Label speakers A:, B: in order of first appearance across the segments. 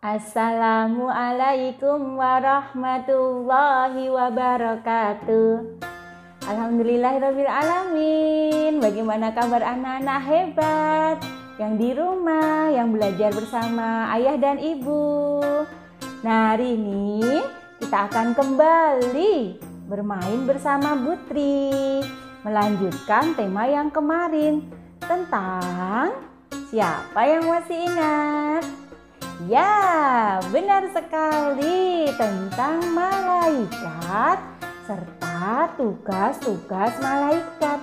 A: Assalamualaikum warahmatullahi wabarakatuh. Alhamdulillahirabbil alamin. Bagaimana kabar anak-anak hebat yang di rumah, yang belajar bersama ayah dan ibu? Nah, hari ini kita akan kembali bermain bersama Putri, melanjutkan tema yang kemarin tentang siapa yang masih ingat? Ya, benar sekali, tentang malaikat serta tugas-tugas malaikat.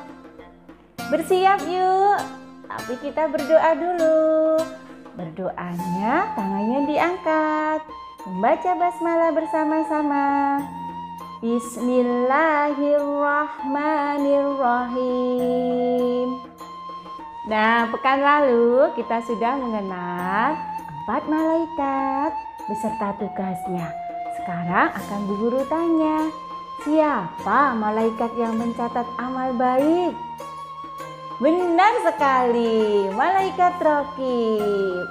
A: Bersiap yuk, tapi kita berdoa dulu. Berdoanya tangannya diangkat, membaca basmalah bersama-sama. Bismillahirrahmanirrahim. Nah, pekan lalu kita sudah mengenal 4 malaikat beserta tugasnya. Sekarang akan Bu Guru tanya, siapa malaikat yang mencatat amal baik? Benar sekali, malaikat raqib.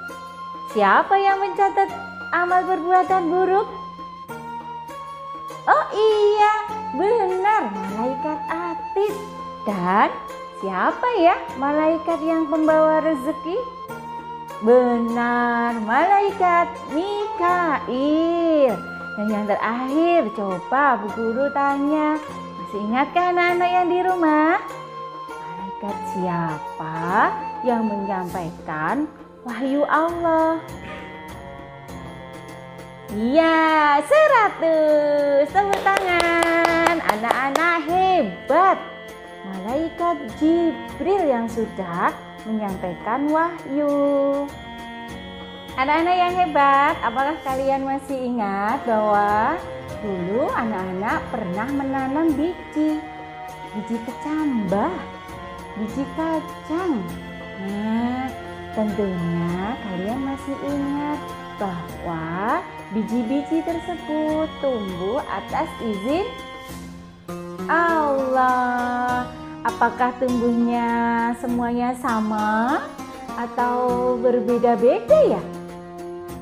A: Siapa yang mencatat amal perbuatan buruk? Oh iya, benar, malaikat atid. Dan siapa ya malaikat yang pembawa rezeki? Benar, malaikat Mikail. Dan yang terakhir, coba Bu Guru tanya, masih ingatkah anak-anak yang di rumah? Malaikat siapa yang menyampaikan wahyu Allah? Iya, 100. Tepuk tangan, anak-anak hebat. Malaikat Jibril yang sudah menyampaikan wahyu. Anak-anak yang hebat, apakah kalian masih ingat bahwa dulu anak-anak pernah menanam biji kecambah, biji kacang. Nah, tentunya kalian masih ingat bahwa biji-biji tersebut tumbuh atas izin Allah. Apakah tumbuhnya semuanya sama atau berbeda-beda ya?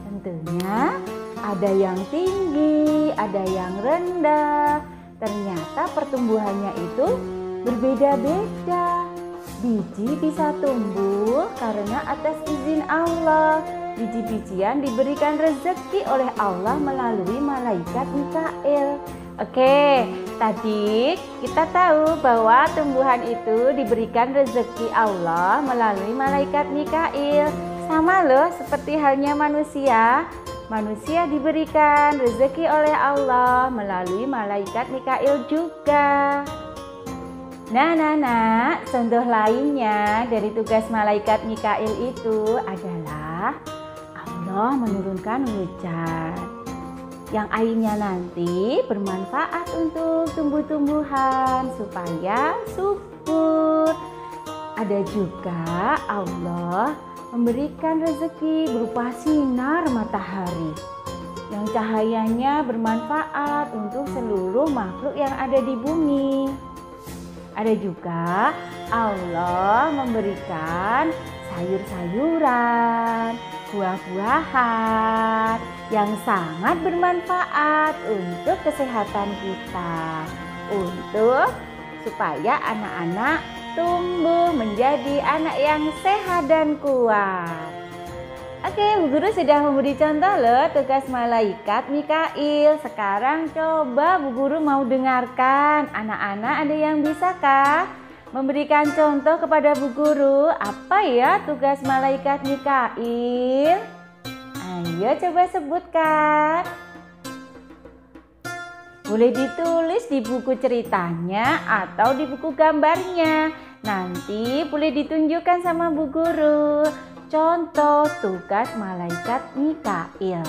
A: Tentunya ada yang tinggi, ada yang rendah. Ternyata pertumbuhannya itu berbeda-beda. Biji bisa tumbuh karena atas izin Allah. Biji-bijian diberikan rezeki oleh Allah melalui malaikat Mikail. Oke, tadi kita tahu bahwa tumbuhan itu diberikan rezeki Allah melalui malaikat Mikail. Sama loh seperti halnya manusia. Manusia diberikan rezeki oleh Allah melalui malaikat Mikail juga. Nah, contoh lainnya dari tugas malaikat Mikail itu adalah Allah menurunkan hujan yang airnya nanti bermanfaat untuk tumbuh-tumbuhan supaya subur. Ada juga Allah memberikan rezeki berupa sinar matahari yang cahayanya bermanfaat untuk seluruh makhluk yang ada di bumi. Ada juga Allah memberikan sayur-sayuran, buah-buahan yang sangat bermanfaat untuk kesehatan kita, untuk supaya anak-anak tumbuh menjadi anak yang sehat dan kuat. Oke, Bu Guru sudah memberi contoh loh tugas malaikat Mikail. Sekarang coba Bu Guru mau dengarkan. Anak-anak ada yang bisakah memberikan contoh kepada Bu Guru? Apa ya tugas malaikat Mikail? Ayo coba sebutkan. Boleh ditulis di buku ceritanya atau di buku gambarnya. Nanti boleh ditunjukkan sama Bu Guru contoh tugas malaikat Mikail.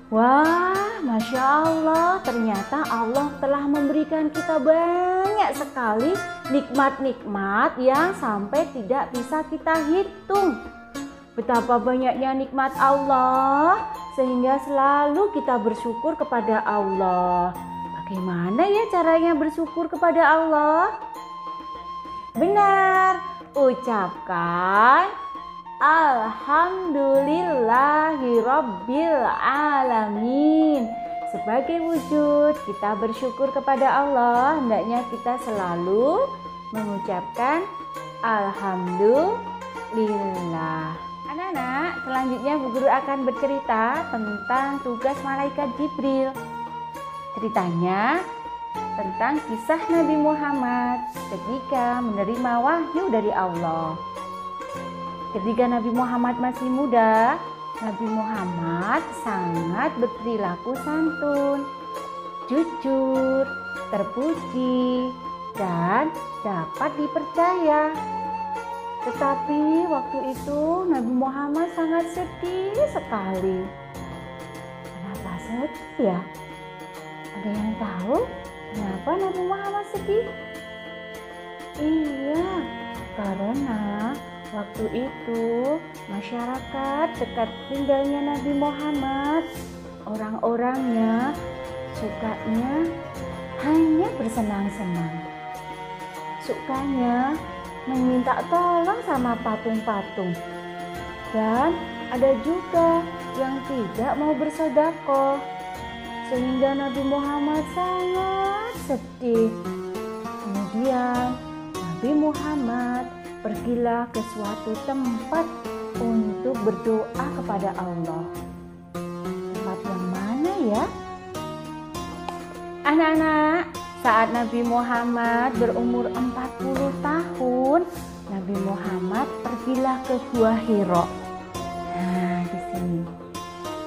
A: Wah, Masya Allah, ternyata Allah telah memberikan kita banyak sekali nikmat-nikmat yang sampai tidak bisa kita hitung. Betapa banyaknya nikmat Allah, sehingga selalu kita bersyukur kepada Allah. Bagaimana ya caranya bersyukur kepada Allah? Benar, ucapkan Alhamdulillahirabbil alamin. Sebagai wujud kita bersyukur kepada Allah, hendaknya kita selalu mengucapkan Alhamdulillah. Anak-anak, selanjutnya Bu Guru akan bercerita tentang tugas malaikat Jibril. Ceritanya tentang kisah Nabi Muhammad ketika menerima wahyu dari Allah. Ketika Nabi Muhammad masih muda, Nabi Muhammad sangat berperilaku santun, jujur, terpuji, dan dapat dipercaya. Tetapi waktu itu Nabi Muhammad sangat sedih sekali. Kenapa sedih ya? Ada yang tahu kenapa Nabi Muhammad sedih? Iya, karena waktu itu masyarakat dekat tinggalnya Nabi Muhammad, orang-orangnya sukanya hanya bersenang-senang. Sukanya meminta tolong sama patung-patung. Dan ada juga yang tidak mau bersedekah. Sehingga Nabi Muhammad sangat sedih. Kemudian Nabi Muhammad pergilah ke suatu tempat untuk berdoa kepada Allah. Tempat yang mana ya? Anak-anak, saat Nabi Muhammad berumur 40 tahun, Nabi Muhammad pergilah ke Gua Hira. Nah, di sini.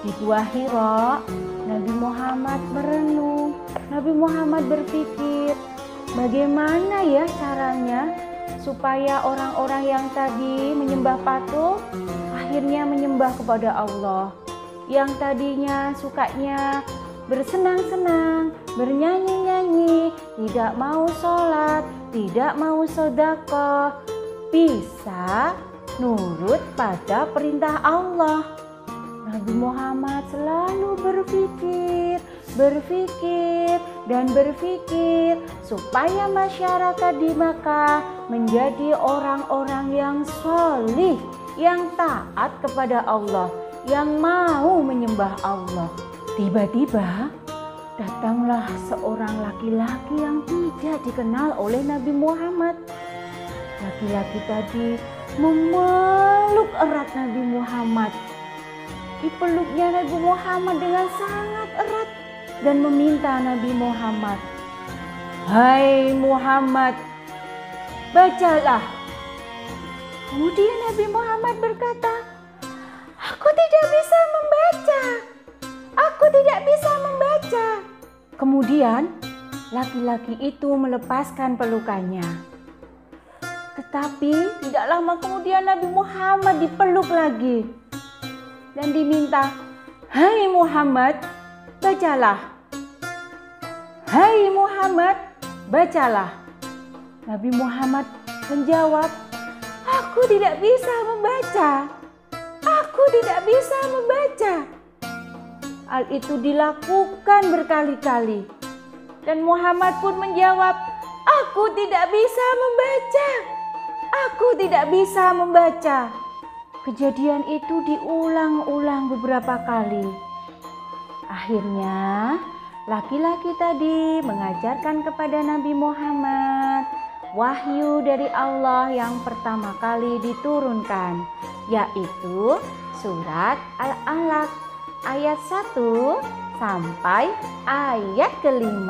A: Di Gua Hira, Nabi Muhammad merenung. Nabi Muhammad berpikir, bagaimana ya caranya supaya orang-orang yang tadi menyembah patung akhirnya menyembah kepada Allah. Yang tadinya sukanya bersenang-senang, bernyanyi-nyanyi, tidak mau sholat, tidak mau sedekah, bisa nurut pada perintah Allah. Nabi Muhammad selalu berpikir supaya masyarakat di Makkah menjadi orang-orang yang sholih, yang taat kepada Allah, yang mau menyembah Allah. Tiba-tiba datanglah seorang laki-laki yang tidak dikenal oleh Nabi Muhammad. Laki-laki tadi memeluk erat Nabi Muhammad. Dipeluknya Nabi Muhammad dengan sangat erat dan meminta Nabi Muhammad, "Hai Muhammad, bacalah." Kemudian Nabi Muhammad berkata, "Aku tidak bisa membaca. Aku tidak bisa membaca." Kemudian laki-laki itu melepaskan pelukannya. Tetapi tidak lama kemudian Nabi Muhammad dipeluk lagi dan diminta, "Hai Muhammad, bacalah." "Hai Muhammad, bacalah." Nabi Muhammad menjawab, "Aku tidak bisa membaca. Aku tidak bisa membaca." Hal itu dilakukan berkali-kali. Dan Muhammad pun menjawab, "Aku tidak bisa membaca. Aku tidak bisa membaca." Kejadian itu diulang-ulang beberapa kali. Akhirnya laki-laki tadi mengajarkan kepada Nabi Muhammad wahyu dari Allah yang pertama kali diturunkan, yaitu surat Al-Alaq ayat 1 sampai ayat ke-5.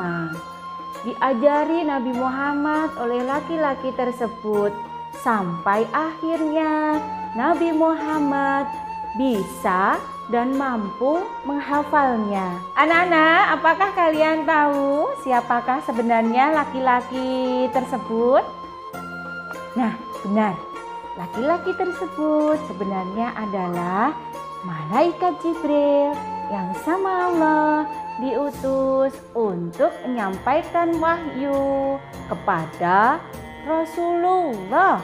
A: Diajari Nabi Muhammad oleh laki-laki tersebut sampai akhirnya Nabi Muhammad bisa dan mampu menghafalnya. Anak-anak, apakah kalian tahu siapakah sebenarnya laki-laki tersebut? Nah, benar. Laki-laki tersebut sebenarnya adalah malaikat Jibril yang sama Allah diutus untuk menyampaikan wahyu kepada Rasulullah.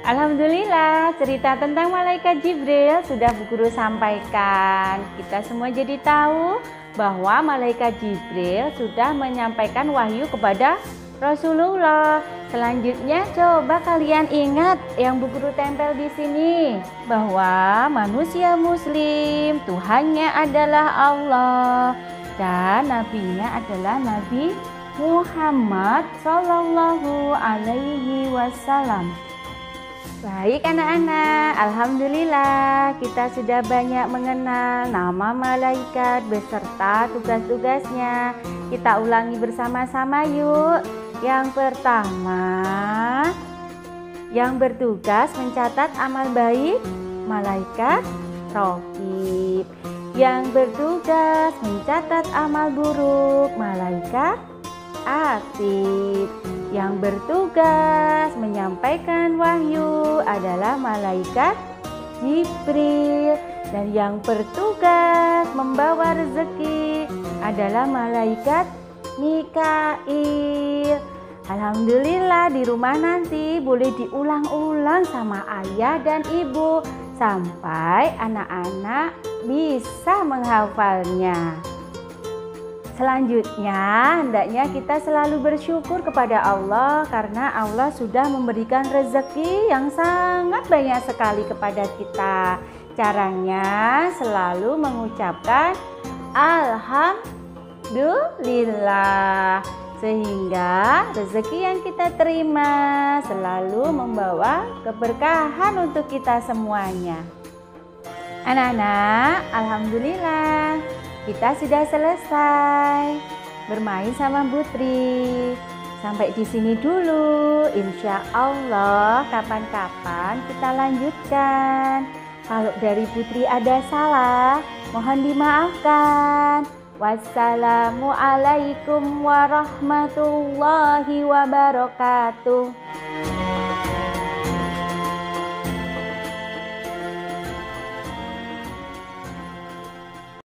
A: Alhamdulillah, cerita tentang malaikat Jibril sudah Bu Guru sampaikan. Kita semua jadi tahu bahwa malaikat Jibril sudah menyampaikan wahyu kepada Rasulullah. Selanjutnya coba kalian ingat yang Bu Guru tempel di sini, bahwa manusia muslim Tuhannya adalah Allah dan nabinya adalah Nabi Muhammad Sallallahu Alaihi Wasallam. Baik anak-anak, alhamdulillah kita sudah banyak mengenal nama malaikat beserta tugas-tugasnya. Kita ulangi bersama-sama yuk. Yang pertama, yang bertugas mencatat amal baik malaikat Raqib. Yang bertugas mencatat amal buruk malaikat Atid. Yang bertugas menyampaikan wahyu adalah malaikat Jibril. Dan yang bertugas membawa rezeki adalah malaikat Mikail. Alhamdulillah di rumah nanti boleh diulang-ulang sama ayah dan ibu sampai anak-anak bisa menghafalnya. Selanjutnya, hendaknya kita selalu bersyukur kepada Allah karena Allah sudah memberikan rezeki yang sangat banyak sekali kepada kita. Caranya selalu mengucapkan Alhamdulillah, sehingga rezeki yang kita terima selalu membawa keberkahan untuk kita semuanya. Anak-anak, alhamdulillah kita sudah selesai bermain sama Putri. Sampai di sini dulu. Insya Allah kapan-kapan kita lanjutkan. Kalau dari Putri ada salah, mohon dimaafkan. Wassalamualaikum warahmatullahi wabarakatuh.